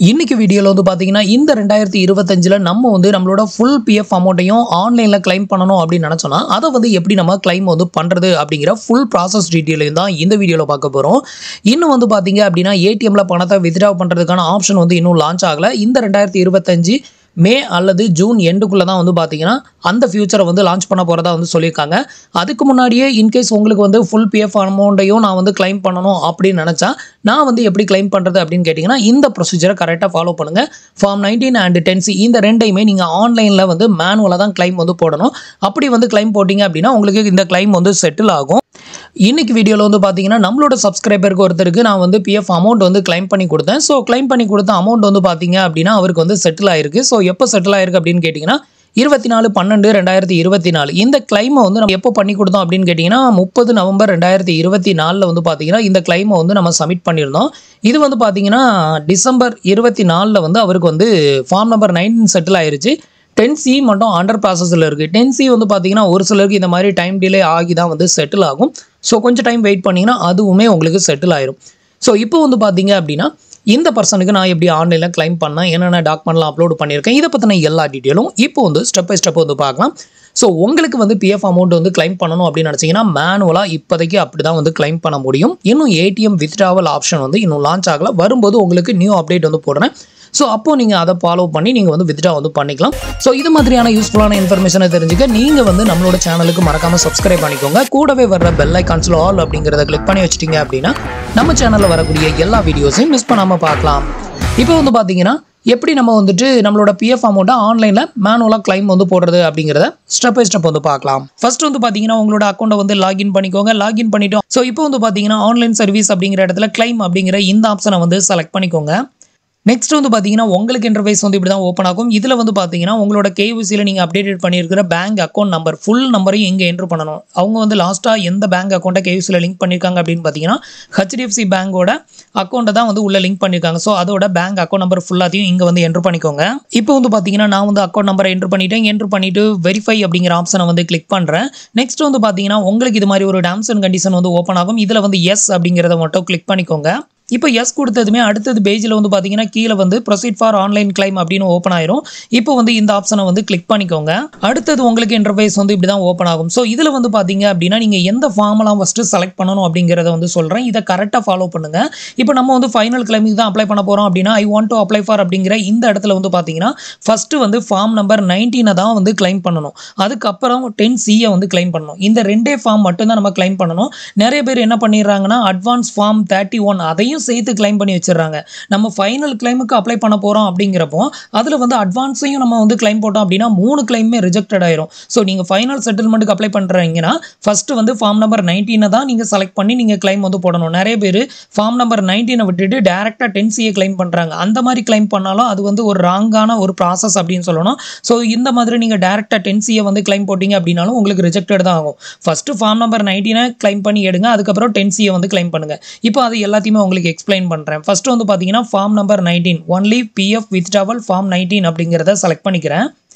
இன்னைக்கு வீடியோல வந்து பாத்தீங்கன்னா இந்த 2025ல நம்ம வந்து நம்மளோட ஃபுல் பிஎஃப் அமௌண்ட்டையும் ஆன்லைன்ல கிளைம் பண்ணணும் அப்படின்னு நினைச்சோம்னா அதை வந்து எப்படி நம்ம கிளைம் வந்து பண்றது அப்படிங்கிற ஃபுல் ப்ராசஸ் டீடைலையும் தான் இந்த வீடியோல பார்க்க போறோம். இன்னும் வந்து பாத்தீங்க அப்படின்னா ஏடிஎம்ல பணத்தை வித்ட்ரா பண்றதுக்கான ஆப்ஷன் வந்து இன்னும் லான்ச் ஆகல. இந்த 2025 மே அல்லது ஜூன் எண்டுக்குள்ள தான் வந்து பாத்தீங்கன்னா அந்த ஃபியூச்சரை வந்து லான்ச் பண்ண போறதா வந்து சொல்லியிருக்காங்க. அதுக்கு முன்னாடியே இன்கேஸ் உங்களுக்கு வந்து ஃபுல் பிஎஃப் அமௌண்ட்டையும் நான் வந்து கிளைம் பண்ணணும் அப்படின்னு நினைச்சா நான் வந்து எப்படி கிளைம் பண்றது அப்படின்னு கேட்டிங்கன்னா இந்த ப்ரொசீஜரை கரெக்டாக ஃபாலோ பண்ணுங்க. ஃபார்ம் 19 அண்ட் 10C இந்த ரெண்டையுமே நீங்க ஆன்லைன்ல வந்து மேனுவலாக தான் கிளைம் வந்து போடணும். அப்படி வந்து கிளைம் போட்டிங்க அப்படின்னா உங்களுக்கு இந்த கிளைம் வந்து செட்டில் ஆகும். இன்னைக்கு வீடியோவில் வந்து பார்த்தீங்கன்னா நம்மளோட சப்ஸ்கிரைபருக்கு ஒருத்தருக்கு நான் வந்து பிஎஃப் அமௌண்ட் வந்து கிளைம் பண்ணி கொடுத்தேன். ஸோ கிளைம் பண்ணி கொடுத்த அமௌண்ட் வந்து பார்த்தீங்க அப்படின்னா அவருக்கு வந்து செட்டில் ஆயிருக்கு. ஸோ எப்போ செட்டில் ஆயிருக்கு அப்படின்னு கேட்டிங்கன்னா 24/12/2024 இந்த கிளைமை வந்து நம்ம எப்போ பண்ணி கொடுத்தோம் அப்படின்னு கேட்டிங்கன்னா 30 நவம்பர் 2024 வந்து பார்த்தீங்கன்னா இந்த கிளைமை வந்து நம்ம சப்மிட் பண்ணியிருந்தோம். இது வந்து பார்த்தீங்கன்னா டிசம்பர் 24 வந்து அவருக்கு வந்து ஃபார்ம் நம்பர் 19 செட்டில் ஆயிருச்சு. 10C மட்டும் அண்டர் ப்ராசஸில் இருக்குது. 10C வந்து பார்த்தீங்கன்னா ஒரு சிலருக்கு இந்த மாதிரி டைம் டிலே ஆகி தான் வந்து செட்டில் ஆகும். ஸோ கொஞ்சம் டைம் வெயிட் பண்ணிங்கன்னா அதுவுமே உங்களுக்கு செட்டில் ஆயிரும். ஸோ இப்போ வந்து பார்த்தீங்க அப்படின்னா இந்த பர்சனுக்கு நான் எப்படி ஆன்லைனில் கிளைம் பண்ணேன், என்னென்ன டாக்குமெண்ட்லாம் அப்லோட் பண்ணியிருக்கேன், இதை பற்றின எல்லா டீட்டெயிலும் இப்போ வந்து ஸ்டெப் பை ஸ்டெப் வந்து பார்க்கலாம். ஸோ உங்களுக்கு வந்து பிஎஃப் அமௌண்ட் வந்து கிளைம் பண்ணணும் அப்படின்னு நினச்சிங்கன்னா மேனுவலாக இப்போதைக்கு அப்படி தான் வந்து கிளைம் பண்ண முடியும். இன்னும் ஏடிஎம் வித்ட்ராவல் ஆப்ஷன் வந்து இன்னும் லான்ச் ஆகலை. வரும்போது உங்களுக்கு நியூ அப்டேட் வந்து போடுறேன். ஸோ அப்போ நீங்கள் அதை ஃபாலோ பண்ணி நீங்கள் வந்து வித்ட்ரா வந்து பண்ணிக்கலாம். ஸோ இது மாதிரியான யூஸ்ஃபுல்லான இன்ஃபர்மேஷனை தெரிஞ்சுக்க நீங்கள் வந்து நம்மளோட சேனலுக்கு மறக்காமல் சப்ஸ்கிரைப் பண்ணிக்கோங்க. கூடவே வர்ற பெல் ஐகான்ஸில் ஆல் அப்படிங்கிறத கிளிக் பண்ணி வச்சிட்டிங்க அப்படின்னா நம்ம சேனலில் வரக்கூடிய எல்லா வீடியோஸையும் மிஸ் பண்ணாமல் பார்க்கலாம். இப்போ வந்து பார்த்தீங்கன்னா எப்படி நம்ம வந்துட்டு நம்மளோட பிஎஃப் அமௌண்ட்டை ஆன்லைனில் மேனுவலாக கிளைம் வந்து போடுறது அப்படிங்கிறத ஸ்டெப் பை ஸ்டெப் வந்து பார்க்கலாம். ஃபர்ஸ்ட் வந்து பார்த்தீங்கன்னா உங்களோட அக்கௌண்ட்டை வந்து லாகின் பண்ணிக்கோங்க. லாகின் பண்ணிட்டோம். ஸோ இப்போ வந்து பார்த்தீங்கன்னா ஆன்லைன் சர்வீஸ் அப்படிங்கிற இடத்துல கிளைம் அப்படிங்கிற இந்த ஆப்ஷனை வந்து செலக்ட் பண்ணிக்கோங்க. நெக்ஸ்ட் வந்து பார்த்தீங்கன்னா உங்களுக்கு இன்டர்ஃபேஸ் வந்து இப்படி தான் ஓப்பன் ஆகும். இதில் வந்து பார்த்தீங்கன்னா உங்களோட கேவிசியில் நீங்கள் அப்டேட் பண்ணியிருக்கிற பேங்க் அக்கௌண்ட் நம்பர் ஃபுல் நம்பரையும் இங்கே என்ட்ரு பண்ணணும். அவங்க வந்து லாஸ்ட்டாக எந்த பேங்க் அக்கௌண்ட்டை கேவிசியில் லிங்க் பண்ணியிருக்காங்க அப்படின்னு பார்த்தீங்கன்னா HDFC பேங்கோட அக்கௌண்ட்டை தான் வந்து உள்ள லிங்க் பண்ணியிருக்காங்க. ஸோ அதோட பேங்க் அக்கௌண்ட் நம்பர் ஃபுல்லாத்தையும் இங்கே வந்து என்ட்ரு பண்ணிக்கோங்க. இப்போ வந்து பார்த்தீங்கன்னா நான் வந்து அக்கௌண்ட் நம்பரை என்ட்ரு பண்ணிட்டு வெரிஃபை அப்படிங்கிற ஆப்ஷனை வந்து கிளிக் பண்ணுறேன். நெக்ஸ்ட் வந்து பார்த்தீங்கன்னா உங்களுக்கு இது மாதிரி ஒரு டேர்ம்ஸ் அண்ட் கண்டிஷன் வந்து ஓப்பன் ஆகும். இதில் வந்து எஸ் அப்படிங்கிறத மட்டும் கிளிக் பண்ணிக்கோங்க. இப்போ எஸ் கொடுத்ததுமே அடுத்தது பேஜில் வந்து பார்த்தீங்கன்னா கீழே வந்து ப்ரொசீட் ஃபார் ஆன்லைன் கிளைம் அப்படின்னு ஓப்பன் ஆயிரும். இப்போ வந்து இந்த ஆப்ஷனை வந்து கிளிக் பண்ணிக்கோங்க. அடுத்தது உங்களுக்கு இன்டர்ஃபேஸ் வந்து இப்படி தான் ஓப்பன் ஆகும். ஸோ இதில் வந்து பார்த்தீங்க அப்படின்னா நீங்கள் எந்த ஃபார்மெல்லாம் ஃபஸ்ட்டு செலக்ட் பண்ணணும் அப்படிங்கிறத வந்து சொல்கிறேன். இதை கரெக்டாக ஃபாலோ பண்ணுங்கள். இப்போ நம்ம வந்து ஃபைனல் கிளைமுக்கு தான் அப்ளை பண்ண போகிறோம் அப்படின்னா I want to apply for அப்படிங்கிற இந்த இடத்துல வந்து பார்த்தீங்கன்னா ஃபஸ்ட்டு வந்து ஃபார்ம் நம்பர் 19 தான் வந்து கிளைம் பண்ணணும். அதுக்கப்புறம் 10C வந்து கிளைம் பண்ணணும். இந்த ரெண்டே ஃபார்ம் மட்டும்தான் நம்ம கிளைம் பண்ணணும். நிறைய பேர் என்ன பண்ணிடுறாங்கன்னா அட்வான்ஸ் ஃபார்ம் 31 அதையும் சேர்த்து கிளைம் பண்ணி வச்சிடறாங்க. நம்ம ஃபைனல் கிளைமுக்கு அப்ளை பண்ண போறோம் அப்படிங்கிறப்போ அதில் வந்து அட்வான்ஸையும் நம்ம வந்து கிளைம் போட்டோம் அப்படின்னா 3 கிளைமே ரிஜெக்டட் ஆயிரும். ஸோ நீங்கள் ஃபைனல் செட்டில்மெண்ட்டுக்கு அப்ளை பண்ணுறீங்கன்னா ஃபர்ஸ்ட் வந்து ஃபார்ம் நம்பர் 19 தான் நீங்கள் செலக்ட் பண்ணி நீங்கள் கிளைம் வந்து போடணும். நிறைய பேர் ஃபார்ம் நம்பர் 19 விட்டுட்டு டேரெக்டாக 10C கிளைம் பண்ணுறாங்க. அந்த மாதிரி கிளைம் பண்ணாலும் அது வந்து ஒரு ராங்கான ஒரு ப்ராசஸ் அப்படின்னு சொல்லணும். ஸோ இந்த மாதிரி நீங்கள் டேரெக்டாக 10C வந்து கிளைம் போட்டிங்க அப்படின்னாலும் உங்களுக்கு ரிஜெக்டட் தான் ஆகும். ஃபர்ஸ்ட் ஃபார்ம் நம்பர் 19 கிளைம் பண்ணி எடுங்க. அதுக்கப்புறம் 10C வந்து கிளைம் பண்ணுங்க. இப்போ அது எல்லாத்தையுமே உங்களுக்கு எக்ஸ்பிளைன் பண்ணுறேன். ஃபர்ஸ்ட் வந்து பார்த்தீங்கன்னா form number 19 only PF withdrawal form 19 அப்படிங்கிறத செலக்ட் பண்ணிக்கிறேன்.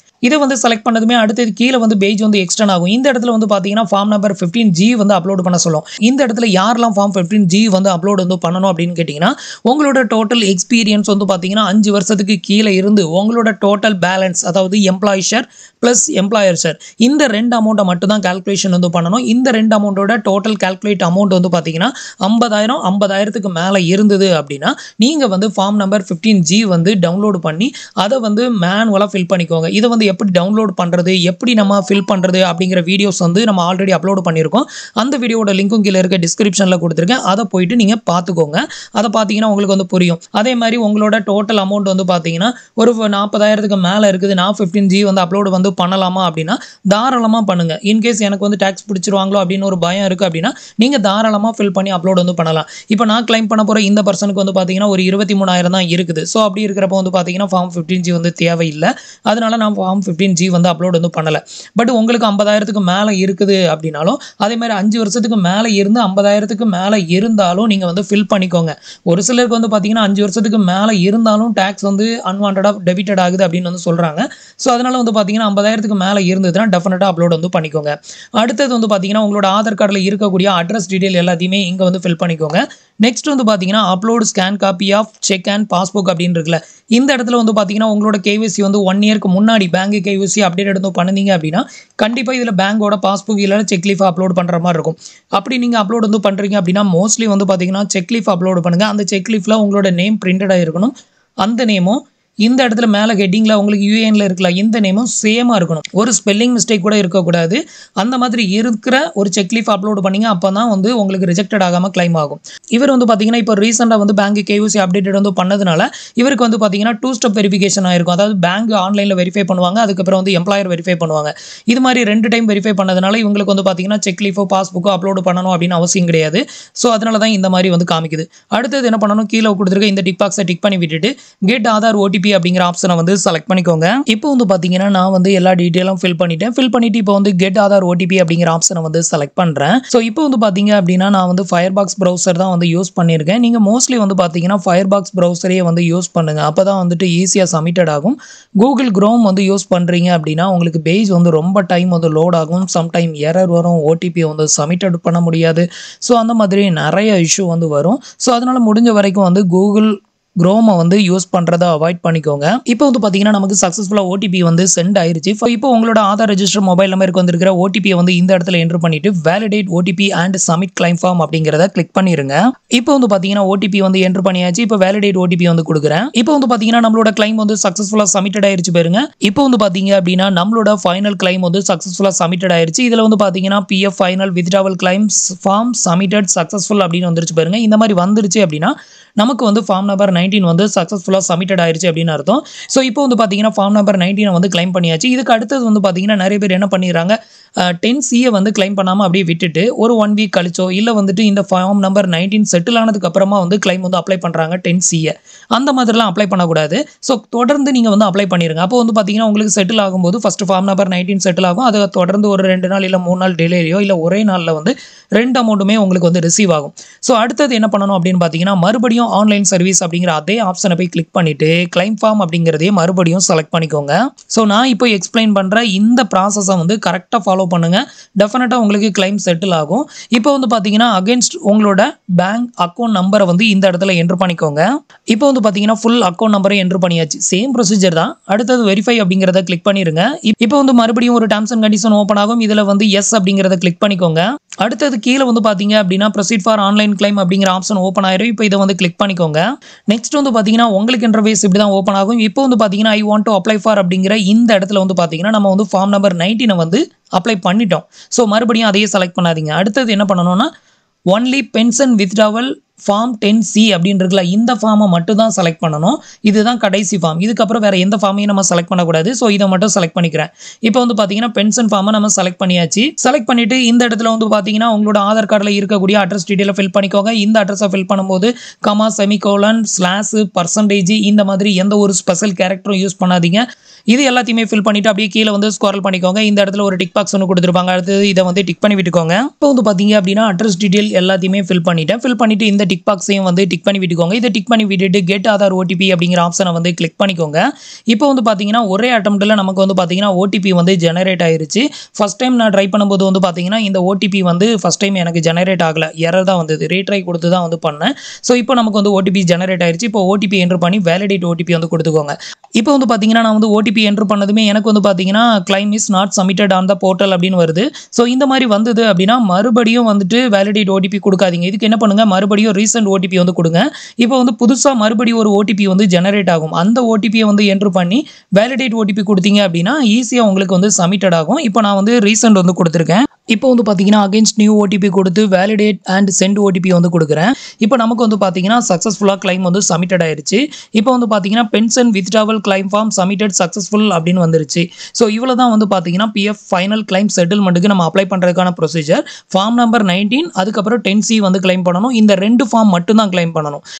இதை வந்து செலக்ட் பண்ணதுமே அடுத்தது கீழே வந்து பேஜ் வந்து எக்ஸ்டெண்ட் ஆகும். இந்த இடத்துல வந்து பார்த்தீங்கன்னா ஃபார்ம் நம்பர் 15G வந்து அப்லோட் பண்ண சொல்லும். இந்த இடத்துல யாரெல்லாம் ஃபார்ம் 15G வந்து அப்லோட் வந்து பண்ணணும் அப்படின்னு கேட்டிங்கன்னா உங்களோட டோட்டல் எக்ஸ்பீரியன்ஸ் வந்து பார்த்தீங்கன்னா 5 வருஷத்துக்கு கீழே இருந்து உங்களோட டோட்டல் பேலன்ஸ் அதாவது employee share plus employer share இந்த 2 அமௌண்ட்டை மட்டும் தான் கால்குலேஷன் வந்து பண்ணணும். இந்த 2 அமௌண்ட்டோட டோட்டல் கால்குலேட் அமௌண்ட் வந்து பார்த்தீங்கன்னா 50,000 மேலே இருந்தது அப்படின்னா நீங்கள் வந்து ஃபார்ம் நம்பர் 15G வந்து டவுன்லோட் பண்ணி அதை வந்து மேனுவலாக ஃபில் பண்ணிக்கோங்க. இதை வந்து எப்படி டவுன்லோட் பண்ணுறது, எப்படி நம்ம ஃபில் பண்ணுறது அப்படிங்கிற வீடியோஸ் வந்து நம்ம ஆல்ரெடி அப்லோட் பண்ணியிருக்கோம். அந்த வீடியோட லிங்க்கும் கீழே இருக்க டிஸ்கிரிப்ஷனில் கொடுத்துருக்கேன். அதை போயிட்டு நீங்கள் பார்த்துக்கோங்க. அதை பார்த்தீங்கன்னா உங்களுக்கு வந்து புரியும். அதே மாதிரி உங்களோட டோட்டல் அமௌண்ட் வந்து பார்த்தீங்கன்னா ஒரு 40,000 மேலே இருக்குது. நான் 15G வந்து அப்லோடு வந்து பண்ணலாமா அப்படின்னா தாராளமாக பண்ணுங்கள். இன்கேஸ் எனக்கு வந்து டேக்ஸ் பிடிச்சிருவாங்களோ அப்படின்னு ஒரு பயம் இருக்குது அப்படின்னா நீங்கள் தாராளமாக ஃபில் பண்ணி அப்லோட் வந்து பண்ணலாம். இப்போ நான் கிளைம் பண்ண போகிற இந்த பர்சனுக்கு வந்து பார்த்தீங்கன்னா ஒரு 23,000 தான் இருக்குது. ஸோ அப்படி இருக்கிறப்போ வந்து பார்த்தீங்கன்னா ஃபார்ம் 15G வந்து தேவையில்லை. அதனால நான் ஃபார்ம் 15G வந்து அப்லோட் வந்து பண்ணலை. பட் உங்களுக்கு 50,000 மேலே இருக்குது அப்படின்னாலும் அதே மாதிரி 5 வருஷத்துக்கு மேலே இருந்து 50,000 மேலே இருந்தாலும் நீங்கள் வந்து ஃபில் பண்ணிக்கோங்க. ஒரு சிலருக்கு வந்து பார்த்தீங்கன்னா 5 வருஷத்துக்கு மேலே இருந்தாலும் டேக்ஸ் வந்து அன்வான்டாக டெபிட்டட் ஆகுது அப்படின்னு வந்து சொல்கிறாங்க. ஸோ அதனால வந்து பார்த்தீங்கன்னா 50,000 மேலே இருந்ததுன்னா டெஃபினட்டாக அப்லோட் வந்து பண்ணிக்கோங்க. அடுத்தது வந்து பார்த்தீங்கன்னா உங்களோட ஆதார் கார்டில் இருக்கக்கூடிய அட்ரஸ் டீடைல் எல்லாத்தையுமே இங்கே வந்து ஃபில் பண்ணிக்கோங்க. நெக்ஸ்ட் வந்து பார்த்தீங்கன்னா upload scan copy of cheque and passbook அப்படின்னு இருக்குல்ல, இந்த இடத்துல வந்து பார்த்தீங்கன்னா உங்களோட கேவிசி வந்து 1 இயர்க்கு முன்னாடி பேங்க் கேவிசி அப்டேட் எடுத்து பண்ணுனீங்க அப்படின்னா கண்டிப்பாக இதில் பேங்கோட பாஸ்புக் இல்லைனா செக் லீஃப் அப்லோட் பண்ணுற மாதிரி இருக்கும். அப்படி நீங்கள் அப்லோட் வந்து பண்ணுறீங்க அப்படின்னா மோஸ்ட்லி வந்து பார்த்தீங்கன்னா செக் லீஃப் அப்லோட் பண்ணுங்கள். அந்த செக் லீஃபில் உங்களோட நேம் பிரிண்டட் ஆகிருக்கணும். அந்த நேமும் இந்த இடத்துல மேலே ஹெட்டிங்கில் உங்களுக்கு யூஏஎன்ல இருக்கலாம் இந்த நேமும் சேமாக இருக்கணும். ஒரு ஸ்பெல்லிங் மிஸ்டேக் கூட இருக்கக்கூடாது. அந்த மாதிரி இருக்கிற ஒரு செக் லீஃப் அப்லோட் பண்ணிங்க அப்போ தான் வந்து உங்களுக்கு ரிஜெக்டட் ஆகாமல் கிளைம் ஆகும். இவர் வந்து பார்த்தீங்கன்னா இப்போ ரீசெண்டாக வந்து பேங்க் கேவிசி அப்டேட்டட் வந்து பண்ணதுனால இவருக்கு வந்து பார்த்தீங்கன்னா 2 ஸ்டெப் வெரிஃபிகேஷன் ஆயிருக்கும். அதாவது பேங்க் ஆன்லைனில் வெரிஃபை பண்ணுவாங்க, அதுக்கப்புறம் வந்து எம்ப்ளாயர் வெரிஃபை பண்ணுவாங்க. இது மாதிரி 2 டைம் வெரிஃபை பண்ணதுனால இவங்களுக்கு வந்து பார்த்தீங்கன்னா செக் லீஃபோ பாஸ்புக்கோ அப்லோட் பண்ணணும் அப்படின்னு அவசியம் கிடையாது. ஸோ அதனால தான் இந்த மாதிரி வந்து காமிக்குது. அடுத்தது என்ன பண்ணணும், கீழே கொடுத்துருக்க இந்த டிக் பாக்ஸை டிக் பண்ணி விட்டுட்டு கெட் ஆதார் ஓடிபி அப்படிங்கிற ஆப்ஷனை வந்து செலக்ட் பண்ணிக்கோங்க. இப்போ வந்து பார்த்தீங்கன்னா நான் வந்து எல்லா டீட்டெயிலும் ஃபில் பண்ணிட்டு இப்போ வந்து கெட் ஆதார் ஓடிபி அப்படிங்கிற ஆப்ஷனை வந்து செலக்ட் பண்ணுறேன். ஸோ இப்போ வந்து பார்த்தீங்க அப்படின்னா நான் வந்து ஃபயர்பாக்ஸ் ப்ரௌசர் தான் வந்து யூஸ் பண்ணியிருக்கேன். நீங்கள் மோஸ்ட்லி வந்து பார்த்தீங்கன்னா ஃபயர்பாக்ஸ் ப்ரௌசரே வந்து யூஸ் பண்ணுங்க. அப்போ தான் வந்துட்டு ஈஸியாக சப்மிட்டட் ஆகும். கூகுள் குரோம் வந்து யூஸ் பண்ணுறீங்க அப்படின்னா உங்களுக்கு பேஜ் வந்து ரொம்ப டைம் வந்து லோட் ஆகும். சம்டைம் எரர் வரும், ஓடிபி வந்து சப்மிட்டட் பண்ண முடியாது. ஸோ அந்த மாதிரி நிறைய இஷ்யூ வந்து வரும். ஸோ அதனால் முடிஞ்ச வரைக்கும் வந்து கூகுள் குரோமை வந்து யூஸ் பண்ணுறதை அவாய்ட் பண்ணிக்கோங்க. இப்போ வந்து பார்த்தீங்கன்னா நமக்கு சக்ஸஸ்ஃபுல்லாக ஓடிபி வந்து சென்ட் ஆயிருச்சு. இப்போ உங்களோட ஆதார் ரெஜிஸ்டர் மொபைல் நம்பருக்கு வந்திருக்கிற ஓடிபியை வந்து இந்த இடத்துல என்ட்ரு பண்ணிட்டு validate OTP and submit claim form அப்படிங்கிறத கிளிக் பண்ணிருங்க. இப்போ வந்து பார்த்தீங்கன்னா ஓடிபி வந்து என்ட்ரு பண்ணியாச்சு. இப்போ வேலிடேட் ஓடிபி வந்து கொடுக்குறேன். இப்போ வந்து பார்த்தீங்கன்னா நம்மளோட கிளைம் வந்து சக்ஸஸ்ஃபுல்லாக சப்மிட்டட் ஆயிருச்சு பாருங்க. இப்போ வந்து பார்த்தீங்க அப்படின்னா நம்மளோட ஃபைனல் கிளைம் வந்து சக்ஸஸ்ஃபுல்லாக சப்மிட்டட் ஆயிருச்சு. இதில் வந்து பார்த்தீங்கன்னா PF final withdrawal claims form submitted successful அப்படின்னு வந்துருச்சு பாருங்க. இந்த மாதிரி வந்துருச்சு அப்படின்னா நமக்கு வந்து ஃபார்ம் நம்பர் 19 வந்து சக்ஸஸ்ஃபுல்லாக சப்மிட்டட் ஆயிருச்சு அப்படின்னு அர்த்தம். ஸோ இப்போ வந்து பார்த்தீங்கன்னா ஃபார்ம் நம்பர் 19 வந்து கிளைம் பண்ணியாச்சு. இதுக்கு அடுத்தது வந்து பார்த்தீங்கன்னா நிறைய பேர் என்ன பண்ணிடுறாங்க, 10C வந்து கிளைம் பண்ணாமல் அப்படியே விட்டுட்டு ஒரு 1 வீக் கழிச்சோ இல்லை வந்துட்டு இந்த ஃபார்ம் நம்பர் 19 செட்டில் ஆனதுக்கு அப்புறமா வந்து கிளைம் வந்து அப்ளை பண்ணுறாங்க 10C. அந்த மாதிரிலாம் அப்ளை பண்ணக்கூடாது. ஸோ தொடர்ந்து நீங்கள் வந்து அப்ளை பண்ணிடுங்க. அப்போ வந்து பார்த்தீங்கன்னா உங்களுக்கு செட்டில் ஆகும்போது ஃபஸ்ட்டு ஃபார்ம் நம்பர் 19 செட்டில் ஆகும். அதை தொடர்ந்து ஒரு 2 நாள் இல்லை 3 நாள் டிலேலையோ இல்லை ஒரே நாளில் வந்து 2 அமௌண்ட்டுமே உங்களுக்கு வந்து ரிசீவ் ஆகும். ஸோ அடுத்தது என்ன பண்ணணும் அப்படின்னு பார்த்தீங்கன்னா மறுபடியும் ஆன்லைன் சர்வீஸ் அப்படிங்கிற அதே ஆப்ஷனை போய் கிளிக் பண்ணிட்டு கிளைம் ஃபார்ம் அப்படிங்கிறதே மறுபடியும் செலக்ட் பண்ணிக்கோங்க. ஸோ நான் இப்போ எக்ஸ்பிளைன் பண்ணுற இந்த ப்ராசஸை வந்து கரெக்டாக ஃபாலோ பண்ணுங்க. டெஃபினட்டாக உங்களுக்கு கிளைம் செட்டில் ஆகும். இப்போ வந்து பார்த்தீங்கன்னா அகேன்ஸ்ட் உங்களோட பேங்க் அக்கௌண்ட் நம்பரை வந்து இந்த இடத்துல என்ட்ரு பண்ணிக்கோங்க. இப்போ வந்து பார்த்தீங்கன்னா ஃபுல் அக்கௌண்ட் நம்பரை என்ட்ரு பண்ணியாச்சு. சேம் ப்ரொசீஜர் தான். அடுத்தது வெரிஃபை அப்படிங்கிறத கிளிக் பண்ணிருங்க. இப்போ வந்து மறுபடியும் ஒரு டேர்ம்ஸ் அண்ட் கண்டிஷன் ஓப்பன் ஆகும். இதில் வந்து எஸ் அப்படிங்கிறத கிளிக் பண்ணிக்கோங்க. அடுத்தது கீழே வந்து பார்த்தீங்க அப்படின்னா ப்ரொசீட் ஃபார் ஆன்லைன் கிளைம் அப்படிங்கிற ஆப்ஷன் ஓப்பன் ஆயிரும். இப்போ இதை வந்து கிளிக் பண்ணிக்கோங்க. நெக்ஸ்ட் வந்து பார்த்தீங்கன்னா உங்களுக்கு இன்டர்ஃபேஸ் இப்படி தான் ஓப்பன் ஆகும். இப்போ வந்து பார்த்தீங்கன்னா I want to apply for அப்படிங்கிற இந்த இடத்துல வந்து பார்த்தீங்கன்னா நம்ம வந்து ஃபார்ம் நம்பர் 19 வந்து அப்ளை பண்ணிட்டோம். ஸோ மறுபடியும் அதையே செலக்ட் பண்ணாதீங்க. அடுத்தது என்ன பண்ணணும்னா only pension withdrawal form 10C அப்படின்னு இருக்குல்ல, இந்த ஃபார்மை மட்டும் தான் செலக்ட் பண்ணணும். இதுதான் கடைசி ஃபார்ம். இதுக்கப்புறம் வேறு எந்த ஃபார்மையும் நம்ம செலக்ட் பண்ணக்கூடாது. ஸோ இதை மட்டும் செலக்ட் பண்ணிக்கிறேன். இப்போ வந்து பார்த்தீங்கன்னா பென்ஷன் ஃபார்மை நம்ம செலக்ட் பண்ணியாச்சு. செலக்ட் பண்ணிவிட்டு இந்த இடத்துல வந்து பார்த்தீங்கன்னா உங்களோட ஆதார் கார்டில் இருக்கக்கூடிய அட்ரஸ் டீட்டெயிலை ஃபில் பண்ணிக்கோங்க. இந்த அட்ரஸை ஃபில் பண்ணும்போது கமா, செமிகோலன், ஸ்லாஷ், பர்சன்டேஜ் இந்த மாதிரி எந்த ஒரு ஸ்பெஷல் கேரக்டரும் யூஸ் பண்ணாதீங்க. இது எல்லாத்தையுமே ஃபில் பண்ணிவிட்டு அப்படியே கீழே வந்து ஸ்க்ரோல் பண்ணிக்கோங்க. இந்த இடத்துல ஒரு டிக் பாக்ஸ் ஒன்று கொடுத்துருப்பாங்க. அடுத்தது இதை வந்து டிக் பண்ணி விட்டுக்கோங்க. இப்போ வந்து பார்த்தீங்க அப்படின்னா அட்ரஸ் டீட்டெயில் எல்லாத்தையுமே ஃபில் பண்ணிவிட்டு இந்த டிக் பாக்ஸையும் வந்து டிக் பண்ணி விட்டுக்கோங்க. இதை டிக் பண்ணி விட்டுட்டு கெட் ஆதார் ஓடிபி அப்படிங்கிற ஆப்ஷனை வந்து கிளிக் பண்ணிக்கோங்க. இப்போ வந்து பார்த்தீங்கன்னா ஒரே அட்டம்ப்டில் நமக்கு வந்து பார்த்தீங்கன்னா ஓடிபி வந்து ஜெனரேட் ஆயிருச்சு. ஃபர்ஸ்ட் டைம் நான் ட்ரை பண்ணும்போது வந்து பார்த்தீங்கன்னா இந்த ஓடிபி வந்து ஃபர்ஸ்ட் டைம் எனக்கு ஜெனரேட் ஆகலை, எரர் தான் வந்தது. ரீட்ரை கொடுத்து தான் வந்து பண்ணேன். ஸோ இப்போ நமக்கு வந்து ஓடிபி ஜெனரேட் ஆயிருச்சு. இப்போ ஓடிபி என்ட்ரு பண்ணி வேலிடேட் ஓடிபி வந்து கொடுத்துக்கோங்க. இப்போ வந்து பார்த்தீங்கன்னா நான் வந்து ஓடிபி என்ட்ரு பண்ணதுமே எனக்கு வந்து பார்த்தீங்கன்னா claim is not submitted on the portal அப்படின்னு வருது. ஸோ இந்த மாதிரி வந்தது அப்படின்னா மறுபடியும் வந்துட்டு வேலிடேட் ஓடிபி கொடுக்காதீங்க. இதுக்கு என்ன பண்ணுங்க, மறுபடியும் ரீசெண்ட் ஓடிபி வந்து கொடுங்க. இப்போ வந்து புதுசாக மறுபடியும் ஒரு ஓடிபி வந்து ஜெனரேட் ஆகும். அந்த ஓடிபியை வந்து என்ட்ரு பண்ணி வேலிடேட் ஓடிபி கொடுத்தீங்க அப்படின்னா ஈஸியாக உங்களுக்கு வந்து சப்மிட்டட் ஆகும். இப்போ நான் வந்து ரீசெண்ட் வந்து கொடுத்துருக்கேன். இப்போ வந்து பார்த்தீங்கன்னா அகேன்ஸ்ட் நியூ ஓடிபி கொடுத்து வேலிடேட் அண்ட் சென்ட் ஓடிபி வந்து கொடுக்குறேன். இப்போ நமக்கு வந்து பார்த்தீங்கன்னா சக்ஸஸ்ஃபுல்லாக கிளைம் வந்து சப்மிட்டட் ஆயிருச்சு. இப்போ வந்து பார்த்தீங்கன்னா pension withdrawal claim form submitted successful அப்படின்னு வந்துருச்சு. ஸோ இவ்வளோ தான் வந்து பார்த்தீங்கன்னா பிஎஃப் ஃபைனல் கிளைம் செட்டில்மெண்ட்டுக்கு நம்ம அப்ளை பண்ணுறதுக்கான ப்ரொசீஜர். ஃபார்ம் நம்பர் 19 அதுக்கப்புறம் 10C வந்து கிளைம் பண்ணணும். இந்த 2 ஃபார்ம் மட்டும் தான் கிளைம் பண்ணணும்.